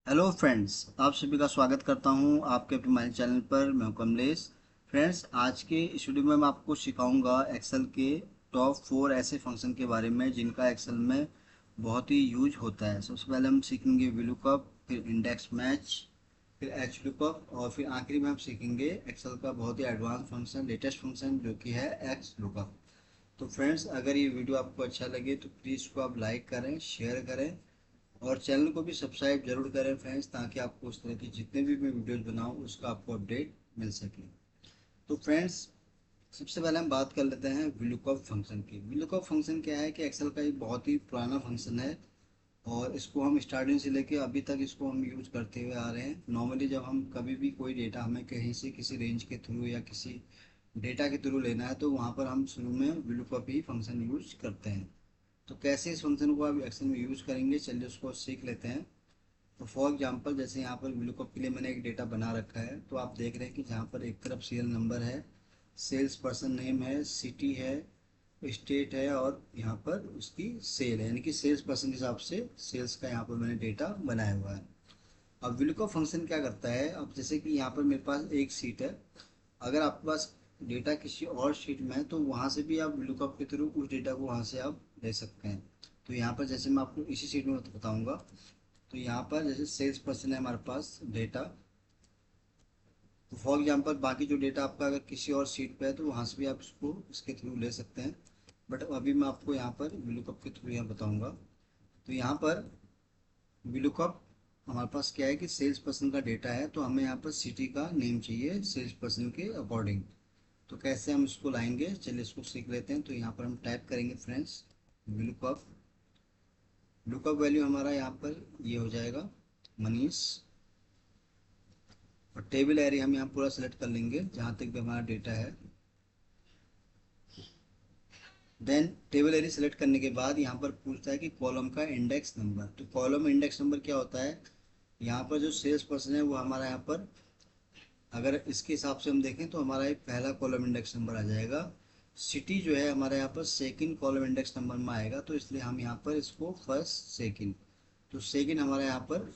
Hello friends, आप सभी का स्वागत करता हूं आपके अपने हमारे चैनल पर। मैं हूं कमलेश। फ्रेंड्स, आज के इस वीडियो में मैं आपको सिखाऊंगा एक्सेल के टॉप 4 ऐसे फंक्शन के बारे में जिनका एक्सेल में बहुत ही यूज होता है। सबसे पहले हम सीखेंगे वीलुकअप, फिर इंडेक्स मैच, फिर एच लुकअप और फिर आखिरी में हम सीखेंगे एक्सेल का बहुत ही एडवांस फंक्शन, लेटेस्ट फंक्शन जो कि है एक्स लुकअप। तो फ्रेंड्स, अगर ये वीडियो आपको अच्छा लगे तो प्लीज़ इसको आप लाइक करें, शेयर करें और चैनल को भी सब्सक्राइब जरूर करें फ्रेंड्स, ताकि आपको उस तरह की जितने भी मैं वीडियोस बनाऊं उसका आपको अपडेट मिल सके। तो फ्रेंड्स, सबसे पहले हम बात कर लेते हैं VLOOKUP फंक्शन की। VLOOKUP फंक्शन क्या है कि एक्सेल का एक बहुत ही पुराना फंक्शन है और इसको हम स्टार्टिंग से लेके अभी तक इसको हम यूज करते हुए आ रहे हैं। नॉर्मली जब हम कभी भी कोई डेटा हमें कहीं से किसी रेंज के थ्रू या किसी डेटा के थ्रू लेना है तो वहाँ पर हम शुरू में VLOOKUP ही फंक्शन यूज करते हैं। तो कैसे इस फंक्शन को आप एक्सेल में यूज करेंगे, चलिए उसको सीख लेते हैं। तो फॉर एग्जांपल, जैसे यहाँ पर VLOOKUP के लिए मैंने एक डेटा बना रखा है, तो आप देख रहे हैं कि जहाँ पर एक तरफ सीरियल नंबर है, सेल्स पर्सन नेम है, सिटी है, स्टेट है और यहाँ पर उसकी सेल है, यानी कि सेल्स पर्सन के हिसाब से सेल्स का यहाँ पर मैंने डेटा बनाया हुआ है। अब VLOOKUP फंक्शन क्या करता है, अब जैसे कि यहाँ पर मेरे पास एक सीट है, अगर आपके पास डेटा किसी और शीट में है तो वहाँ से भी आप VLOOKUP के थ्रू उस डेटा को वहाँ से आप ले सकते हैं। तो यहाँ पर जैसे मैं आपको इसी शीट में बताऊँगा, तो यहाँ पर जैसे सेल्स पर्सन है हमारे पास डेटा, तो फॉर एग्जांपल बाकी जो डेटा आपका अगर किसी और शीट पे है तो वहाँ से भी आप इसको इसके थ्रू ले सकते हैं। बट अभी मैं आपको यहाँ पर VLOOKUP के थ्रू यहाँ बताऊँगा। तो यहाँ पर VLOOKUP हमारे पास क्या है कि सेल्स पर्सन का डेटा है, तो हमें यहाँ पर सिटी का नेम चाहिए सेल्स पर्सन के अकॉर्डिंग। तो कैसे हम इसको लाएंगे, चलिए इसको सीख लेते हैं। तो यहाँ पर हम टाइप करेंगे फ्रेंड्स VLOOKUP। लुकअप वैल्यू हमारा यहाँ पर ये हो जाएगा मनीष, और टेबल एरिया हम यहाँ पूरा सेलेक्ट कर लेंगे जहाँ तक भी हमारा डेटा है। देन टेबल एरिया सेलेक्ट करने के बाद यहाँ पर पूछता है कि कॉलम का इंडेक्स नंबर। तो कॉलम इंडेक्स नंबर क्या होता है, यहाँ पर जो सेल्स पर्सन है वो हमारा यहाँ पर, अगर इसके हिसाब से हम देखें तो हमारा एक पहला कॉलम इंडेक्स नंबर आ जाएगा। सिटी जो है हमारे यहाँ पर सेकंड कॉलम इंडेक्स नंबर में आएगा, तो इसलिए हम यहाँ पर इसको फर्स्ट सेकंड, तो सेकंड हमारे यहाँ पर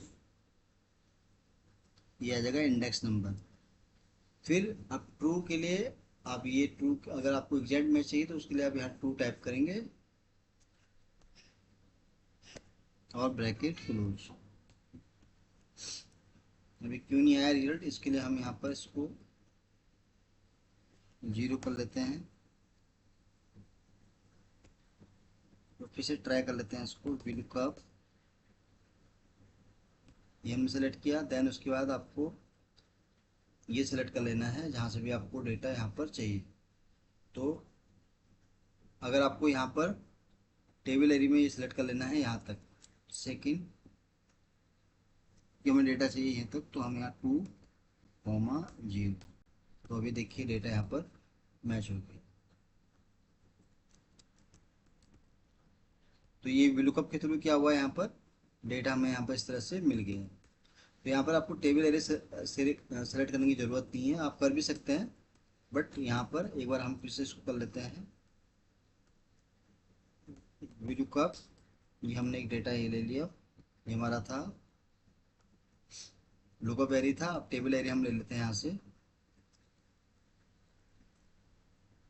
ये आ जाएगा इंडेक्स नंबर। फिर अब ट्रू के लिए आप ये ट्रू, अगर आपको एग्जैक्ट मैच चाहिए तो उसके लिए आप यहाँ ट्रू टाइप करेंगे और ब्रैकेट क्लोज। अभी क्यों नहीं आया रिजल्ट, इसके लिए हम यहाँ पर इसको जीरो कर लेते हैं, तो फिर से ट्राई कर लेते हैं इसको। VLOOKUP ये हमने सेलेक्ट किया, देन उसके बाद आपको ये सेलेक्ट कर लेना है जहाँ से भी आपको डेटा यहाँ पर चाहिए। तो अगर आपको यहाँ पर टेबल एरिया में ये सिलेक्ट कर लेना है यहाँ तक, सेकंड कि हमें डेटा चाहिए यहाँ तक, तो हम यहाँ 2,0। तो अभी देखिए डेटा यहाँ पर मैच हो गई। तो ये VLOOKUP के थ्रू क्या हुआ, यहाँ पर डेटा हमें यहाँ पर इस तरह से मिल गया है। तो यहाँ पर आपको टेबल एरिया सेलेक्ट करने की ज़रूरत नहीं है, आप कर भी सकते हैं, बट यहाँ पर एक बार हम फिर से इसको कर लेते हैं VLOOKUP। ये हमने एक डेटा ये ले लिया, ये हमारा था लुकअप एरिया था। अब टेबल एरिया हम ले लेते हैं यहाँ से,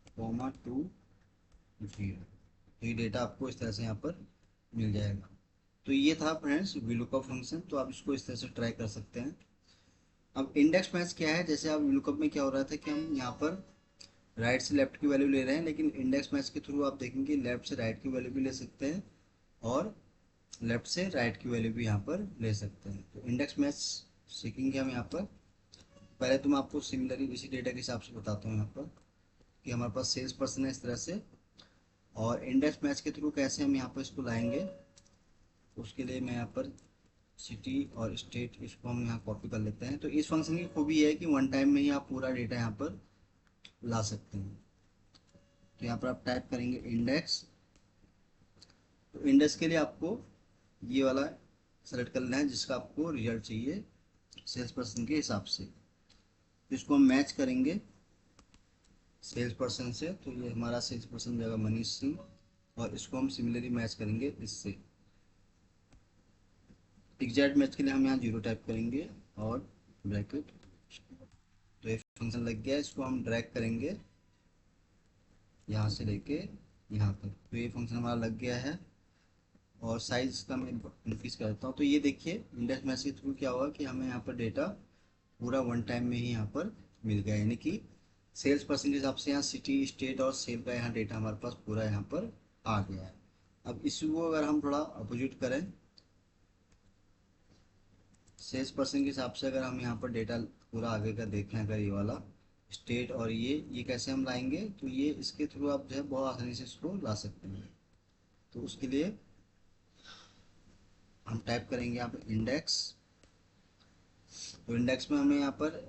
2,0। तो ये डेटा आपको इस तरह से यहाँ पर मिल जाएगा। तो ये था फ्रेंड्स VLOOKUP फंक्शन, तो आप इसको इस तरह से ट्राई कर सकते हैं। अब इंडेक्स मैच क्या है, जैसे आप VLOOKUP में क्या हो रहा था कि हम यहाँ पर राइट से लेफ्ट की वैल्यू ले रहे हैं, लेकिन इंडेक्स मैच के थ्रू आप देखेंगे लेफ्ट से राइट की वैल्यू भी ले सकते हैं और लेफ्ट से राइट की वैल्यू भी यहाँ पर ले सकते हैं। तो इंडेक्स मैच सीखेंगे हम यहाँ पर। पहले तो मैं आपको सिमिलरली इसी डेटा के हिसाब से बताता हूँ यहाँ पर कि हमारे पास सेल्स पर्सन है इस तरह से, और इंडेक्स मैच के थ्रू कैसे हम यहाँ पर इसको लाएंगे, उसके लिए मैं यहाँ पर सिटी और स्टेट इसको हम यहाँ कॉपी कर लेते हैं। तो इस फंक्शन की खूबी है कि वन टाइम में ही आप पूरा डेटा यहाँ पर ला सकते हैं। तो यहाँ पर आप टाइप करेंगे इंडेक्स। तो इंडेक्स के लिए आपको ये वाला सेलेक्ट कर लेना है जिसका आपको रिजल्ट चाहिए सेल्स पर्सन के हिसाब से। तो इसको हम मैच करेंगे सेल्स पर्सन से, तो ये हमारा सेल्स पर्सन जाएगा मनीष सिंह, और इसको हम सिमिलरली मैच करेंगे इससे। एग्जैक्ट मैच के लिए हम यहाँ 0 टाइप करेंगे और ब्रैकेट। तो ये फंक्शन लग गया, इसको हम ड्रैग करेंगे यहाँ से लेके यहाँ तक। तो ये फंक्शन हमारा लग गया है और साइज का मैं इंक्रीज कर देता हूँ। तो ये देखिए इंडेक्स मैच के थ्रू क्या हुआ कि हमें यहाँ पर डेटा पूरा वन टाइम में ही यहाँ पर मिल गया, यानी कि सेल्स पर्सन के हिसाब से यहाँ सिटी स्टेट और सेल का यहाँ डेटा हमारे पास पूरा यहाँ पर आ गया है। अब इसको अगर हम थोड़ा अपोजिट करें, सेल्स पर्सन के हिसाब से अगर हम यहाँ पर डेटा पूरा आगे का देखें, अगर ये वाला स्टेट और ये कैसे हम लाएंगे, तो ये इसके थ्रू आप जो है बहुत आसानी से इसको ला सकते हैं। तो उसके लिए हम टाइप करेंगे यहाँ पर इंडेक्स। तो इंडेक्स में हमें यहाँ पर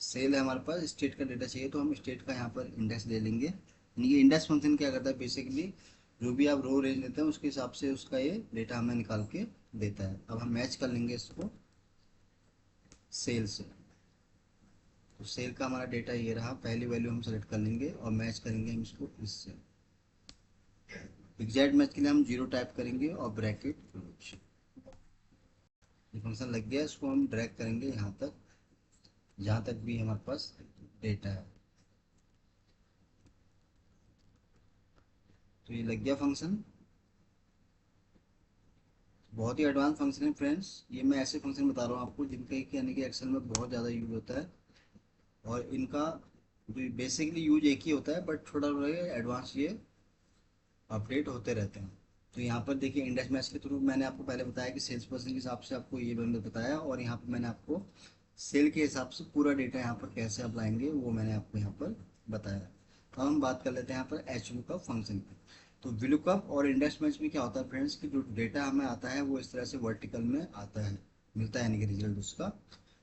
सेल है हमारे पास, स्टेट का डेटा चाहिए तो हम स्टेट का यहाँ पर इंडेक्स ले लेंगे। यानी कि इंडेक्स फंक्शन क्या करता है, बेसिकली जो भी आप रो रेंज लेते हैं उसके हिसाब से उसका ये डेटा हमें निकाल के देता है। अब हम मैच कर लेंगे इसको सेल से। तो सेल का हमारा डेटा ये रहा, पहली वैल्यू हम सेलेक्ट कर लेंगे और मैच करेंगे हम इसको इससे। एग्जैक्ट मैच के लिए हम 0 टाइप करेंगे और ब्रैकेट क्लोज। ये फंक्शन लग गया, इसको हम ड्रैग करेंगे यहाँ तक जहाँ तक भी हमारे पास डेटा है। तो ये लग गया फंक्शन, बहुत ही एडवांस फंक्शन है फ्रेंड्स। ये मैं ऐसे फंक्शन बता रहा हूँ आपको जिनका कि यानी कि एक्सेल में बहुत ज़्यादा यूज होता है और इनका बेसिकली यूज एक ही होता है, बट थोड़ा एडवांस ये अपडेट होते रहते हैं। तो यहाँ पर देखिए इंडेक्स मैच के थ्रू मैंने आपको पहले बताया कि सेल्स पर्सन के हिसाब से आपको ये मैंने बताया, और यहाँ पर मैंने आपको सेल के हिसाब से पूरा डेटा यहाँ पर कैसे आप लाएंगे वो मैंने आपको यहाँ पर बताया। तो हम बात कर लेते हैं यहाँ पर एच लुकअप फंक्शन की। तो वीलुकअप और इंडेक्स मैच में क्या होता है फ्रेंड्स कि जो डेटा हमें आता है वो इस तरह से वर्टिकल में आता है, मिलता है यानी कि रिजल्ट उसका।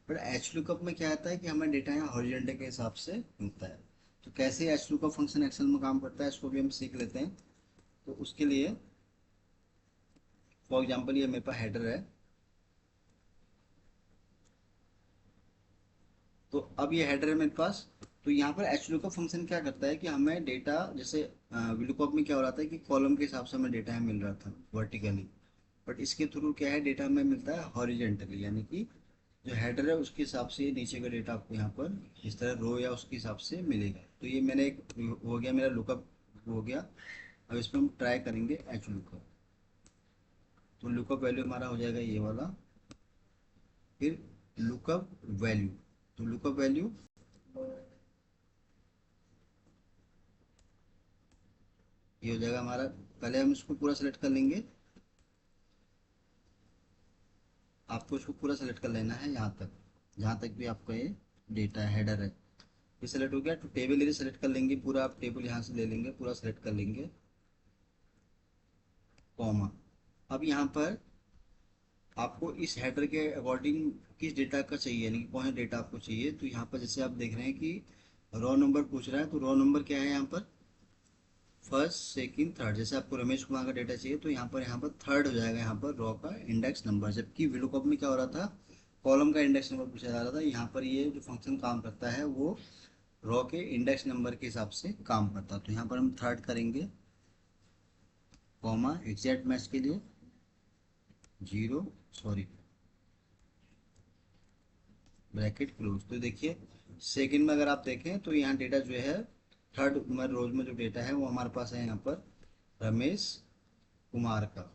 बट एच लुकअप में क्या आता है कि हमें डेटा यहाँ हॉरिजॉन्टल के हिसाब से मिलता है। तो कैसे एच लुकअप फंक्शन एक्सेल में काम करता है इसको भी हम सीख लेते हैं। तो उसके लिए फॉर एग्जाम्पल ये मेरे पास हेडर है। तो अब ये हेडर है मेरे पास। तो यहाँ पर एच लुकअप फंक्शन क्या करता है कि हमें डेटा जैसे वीलुकअप में क्या हो रहा था कि कॉलम के हिसाब से हमें डेटा है मिल रहा था वर्टिकली, बट इसके थ्रू क्या है डेटा हमें मिलता है हॉरिजेंटली, यानी कि जो हेडर है उसके हिसाब से नीचे का डेटा आपको यहाँ पर इस तरह रो या उसके हिसाब से मिलेगा। तो ये मैंने एक हो गया मेरा लुकअप हो गया। अब इसमें हम ट्राई करेंगे एच लुकअप। तो लुकअप वैल्यू हमारा हो जाएगा ये वाला, फिर लुकअप वैल्यू। तो लुकअप वैल्यू ये हो जाएगा हमारा। पहले हम इसको पूरा सेलेक्ट कर लेंगे, आपको इसको पूरा सेलेक्ट कर लेना है यहाँ तक जहाँ तक भी आपका ये डेटा हेडर है। ये सेलेक्ट हो गया तो टेबल एरिया सेलेक्ट कर लेंगे, पूरा आप टेबल यहाँ से ले लेंगे, पूरा सेलेक्ट कर लेंगे, कॉमा। अब यहाँ पर आपको इस हेडर के अकॉर्डिंग किस डेटा का चाहिए, यानी कि कौन सा डेटा आपको चाहिए। तो यहाँ पर जैसे आप देख रहे हैं कि रॉ नंबर पूछ रहा है, तो रॉ नंबर क्या है यहाँ पर फर्स्ट सेकंड थर्ड। जैसे आपको रमेश कुमार का डेटा चाहिए तो यहाँ पर थर्ड हो जाएगा यहाँ पर रॉ का इंडेक्स नंबर। जबकि वीलुकअप में क्या हो रहा था, कॉलम का इंडेक्स नंबर पूछा जा रहा था। यहाँ पर ये जो फंक्शन काम करता है वो रॉ के इंडेक्स नंबर के हिसाब से काम करता है। तो यहाँ पर हम थर्ड करेंगे, कॉमा, एग्जैक्ट मैच के लिए 0 सॉरी ब्रैकेट क्लोज। तो देखिए सेकंड में अगर आप देखें तो यहाँ डेटा जो है थर्ड रोज में जो डेटा है वो हमारे पास है यहाँ पर रमेश कुमार का।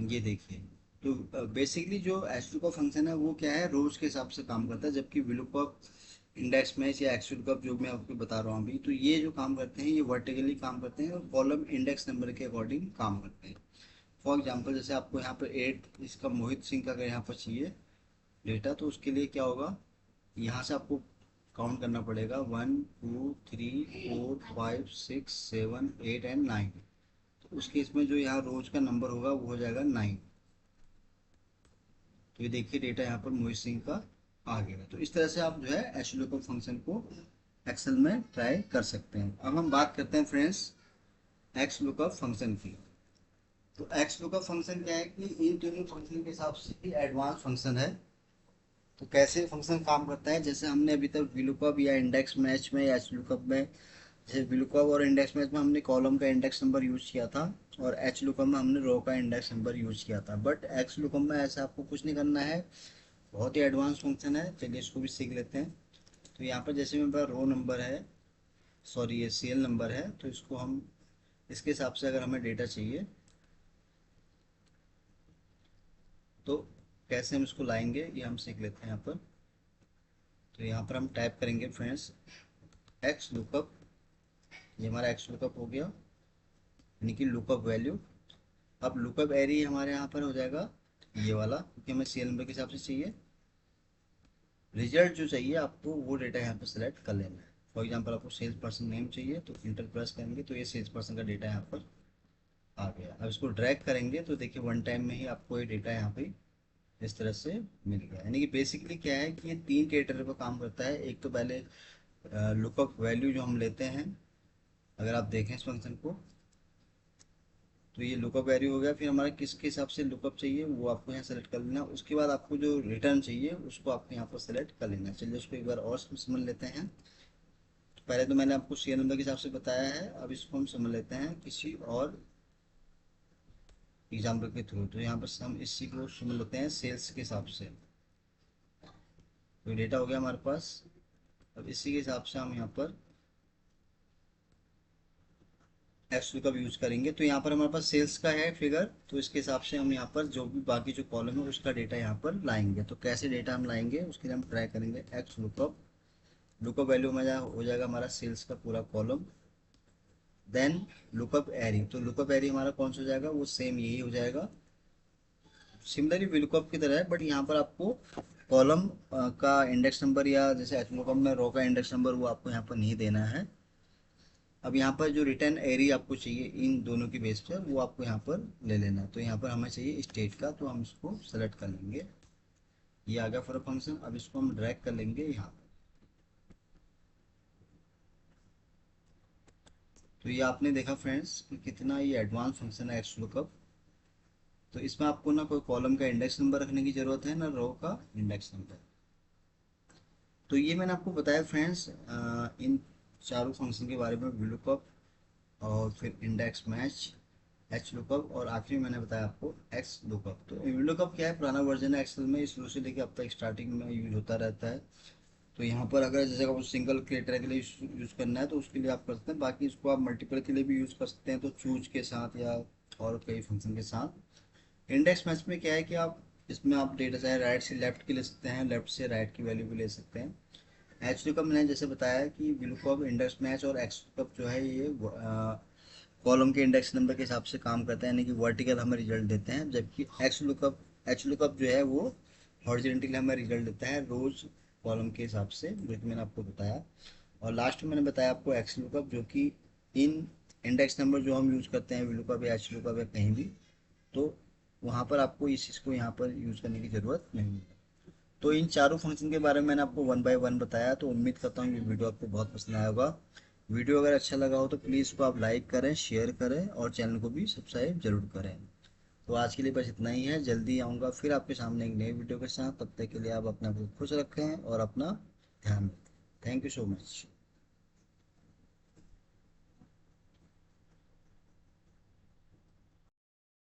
ये देखिए तो बेसिकली जो एच का फंक्शन है वो क्या है रोज के हिसाब से काम करता है, जबकि वीलुकअप इंडेक्स मैच या एक्स लुकअप जो मैं आपको बता रहा हूँ अभी, तो ये जो काम करते हैं ये वर्टिकली काम करते हैं और कॉलम इंडेक्स नंबर के अकॉर्डिंग काम करते हैं। फॉर एग्जांपल जैसे आपको यहाँ पर 8 इसका मोहित सिंह का अगर यहाँ पर चाहिए डेटा, तो उसके लिए क्या होगा, यहाँ से आपको काउंट करना पड़ेगा 1 2 3 4 5 6 7 8 एंड 9। तो उस केस में जो यहाँ रोज का नंबर होगा वो हो जाएगा 9। तो ये देखिए डेटा यहाँ पर मोहित सिंह का आ गया। तो इस तरह से आप जो है एच लुकअप फंक्शन को एक्सेल में ट्राई कर सकते हैं। अब हम बात करते हैं फ्रेंड्स एक्स लुकअप फंक्शन की। तो एक्स लुकअप फंक्शन क्या है कि इन दोनों फंक्शन के हिसाब से ही एडवांस फंक्शन है। तो कैसे फंक्शन काम करता है, जैसे हमने अभी तक वीलुकअप या इंडेक्स मैच में या एच लुकअप में, जैसे वीलुकअप और इंडेक्स मैच में हमने कॉलम का इंडेक्स नंबर यूज किया था और एच लुकअप में हमने रो का इंडेक्स नंबर यूज किया था। बट एक्स लुकअप में ऐसा आपको कुछ नहीं करना है, बहुत ही एडवांस फंक्शन है। चलिए इसको भी सीख लेते हैं। तो यहाँ पर जैसे मेरे पास रो नंबर है, सॉरी ये सीएल नंबर है, तो इसको हम इसके हिसाब से अगर हमें डेटा चाहिए तो कैसे हम इसको लाएंगे ये हम सीख लेते हैं यहाँ पर। तो यहाँ पर हम टाइप करेंगे फ्रेंड्स एक्स लुकअप, ये हमारा एक्स लुकअप हो गया, यानी कि लुकअप वैल्यू। अब लुकअप एरी हमारे यहाँ पर हो जाएगा ये वाला, क्योंकि हमें सीरियल नंबर के हिसाब से चाहिए। रिजल्ट जो चाहिए आपको वो डेटा यहाँ पर सेलेक्ट कर लेना है। फॉर एग्जांपल आपको सेल्स पर्सन नेम चाहिए तो इंटर प्रेस करेंगे तो ये सेल्स पर्सन का डेटा यहाँ पर आ गया। अब इसको ड्रैग करेंगे तो देखिए वन टाइम में ही आपको ये डेटा यहाँ पे इस तरह से मिल गया। यानी कि बेसिकली क्या है कि ये तीन कैरेक्टर पर काम करता है। एक तो पहले लुकअप वैल्यू जो हम लेते हैं, अगर आप देखें इस फंक्शन को तो ये लुकअप वैल्यू हो गया। फिर हमारा किसके हिसाब से लुकअप चाहिए वो आपको यहाँ सेलेक्ट कर लेना। उसके बाद आपको जो रिटर्न चाहिए उसको आपको यहाँ पर सेलेक्ट कर लेना। चलिए उसको एक बार और समझ लेते हैं। तो पहले तो मैंने आपको सीरियल नंबर के हिसाब से बताया है, अब इसको हम समझ लेते हैं किसी और एग्जाम्पल के थ्रू। तो यहाँ पर हम इसी को समझ लेते हैं सेल्स के हिसाब से। तो डेटा हो गया हमारे पास। अब इसी के हिसाब से हम यहाँ पर एक्स लुकअप यूज करेंगे। तो यहाँ पर हमारे पास सेल्स का है फिगर, तो इसके हिसाब से हम यहाँ पर जो भी बाकी जो कॉलम है उसका डेटा यहाँ पर लाएंगे। तो कैसे डेटा हम लाएंगे उसके लिए हम ट्राई करेंगे एक्स लुकअप। लुकअप वैल्यू में हो जाएगा हमारा सेल्स का पूरा कॉलम, देन लुकअप एरी। तो लुकअप एरी हमारा कौन सा हो जाएगा, वो सेम यही हो जाएगा, सिमिलरली विलुकअप की तरह है। बट यहाँ पर आपको कॉलम का इंडेक्स नंबर या जैसे एच लुकअप में रो का इंडेक्स नंबर वो आपको यहाँ पर नहीं देना है। अब यहाँ पर जो रिटर्न एरी आपको चाहिए इन दोनों की बेस पर वो आपको यहाँ पर ले लेना है। तो यहाँ पर हमें चाहिए स्टेट का, तो हम इसको सेलेक्ट कर लेंगे। ये आ गया फॉर फंक्शन। अब इसको हम ड्रैग कर लेंगे यहाँ पर। तो ये आपने देखा फ्रेंड्स कि कितना ये एडवांस फंक्शन है एक्स लुकअप। तो इसमें आपको ना कोई कॉलम का इंडेक्स नंबर रखने की जरूरत है ना रो का इंडेक्स नंबर। तो ये मैंने आपको बताया फ्रेंड्स इन चारों फंक्शन के बारे में, विलुकअप और फिर इंडेक्स मैच, एच लुकअप और आखिरी में मैंने बताया आपको एक्स लुकअप। तो लुकअप क्या है, पुराना वर्जन है एक्सेल में, शुरू से लेकर अब तक स्टार्टिंग में यूज होता रहता है। तो यहाँ पर अगर जैसे आपको सिंगल क्रिएटर के लिए यूज करना है तो उसके लिए आप कर सकते हैं। बाकी इसको आप मल्टीपल के लिए भी यूज कर सकते हैं, तो चूज के साथ या और कई फंक्शन के साथ। इंडेक्स मैच में क्या है कि आप इसमें आप डेटा चाहे राइट से लेफ्ट की ले सकते हैं, लेफ्ट से राइट की वैल्यू भी ले सकते हैं। एच लुकअप मैंने जैसे बताया कि विलुकअप, इंडेक्स मैच और एक्स लुकअप जो है ये कॉलम के इंडेक्स नंबर के हिसाब से काम करता है, यानी कि वर्टिकल हमें रिजल्ट देते हैं। जबकि एच लुकअप जो है वो हॉरिजॉन्टली हमें रिजल्ट देता है रोज कॉलम के हिसाब से, जो कि मैंने आपको बताया। और लास्ट में मैंने बताया आपको एक्स लुकअप, जो कि इन इंडेक्स नंबर जो हम यूज करते हैं विलुकअप या एच लुकअप या कहीं भी, तो वहाँ पर आपको इस चीज़ को यहाँ पर यूज करने की ज़रूरत नहीं है। तो इन चारों फंक्शन के बारे में मैंने आपको वन बाय वन बताया। तो उम्मीद करता हूँ ये वीडियो आपको बहुत पसंद आया होगा। वीडियो अगर अच्छा लगा हो तो प्लीज़ इसको आप लाइक करें, शेयर करें और चैनल को भी सब्सक्राइब जरूर करें। तो आज के लिए बस इतना ही है। जल्दी आऊँगा फिर आपके सामने एक नई वीडियो के साथ। तब तक के लिए आप अपना खुश रखें और अपना ध्यान रखें। Thank you so much.